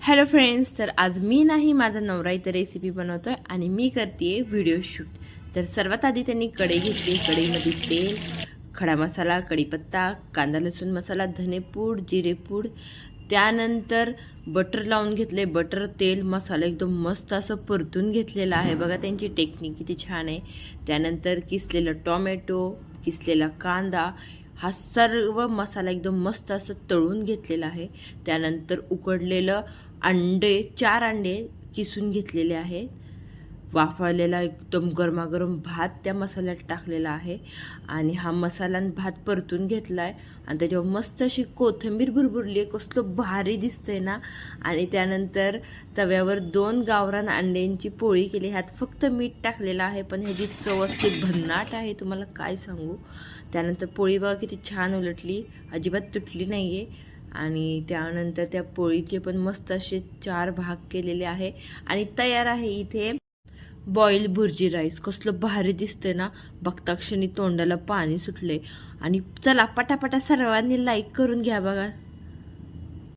Hello friends, तर आज मी नाही माझा नवरा इथे रेसिपी बनवतोय आणि मी करते व्हिडिओ शूट। तर सर्वात आधी त्यांनी कढई घेतली, कढईमध्ये तेल, खडा मसाला, कढीपत्ता, कांदा लसूण मसाला, धनेपूड, जिरेपूड, त्यानंतर बटर लावून घेतले। बटर, तेल, मसाला एकदम मस्त असं परतून घेतलेला आहे। बघा त्यांची टेक्निक किती छान आहे। त्यानंतर किसलेलं टोमॅटो, किसलेला कांदा, हा सर्व मसाला एकदम मस्त असं तळून घेतलेला आहे। त्यानंतर उकडलेलं अंडे, 4 अंडे किसून घेतलेले आहे। वाफळलेला एकदम गरमागरम भात त्या मसाल्यात टाकलेला आहे आणि हा मसाला आणि भात परतून घेतला आहे आणि त्याच्यावर मस्त अशी कोथिंबीर भुरभुरली आहे। कसलं भारी दिसतंय ना। आणि त्यानंतर तव्यावर 2 गावरान अंड्यांची पोळी केली। ह्यात फक्त मीठ टाकलेलं आहे, पण ह्याची चव असते भन्नाट आहे, तुम्हाला काय सांगू। त्यानंतर पोळी बघा किती छान उलटली, अजिबात तुटली नाही आहे। आणि त्यानंतर त्या पोळीचे पण मस्त असे 4 भाग केलेले आहे आणि तयार आहे इथे बॉईल भुर्जी राईस। कसलं भारी दिसतंय ना, बघता क्षणी तोंडाला पाणी सुटले। आणि चला पटापटा सर्वांनी लाईक करून घ्या बघा।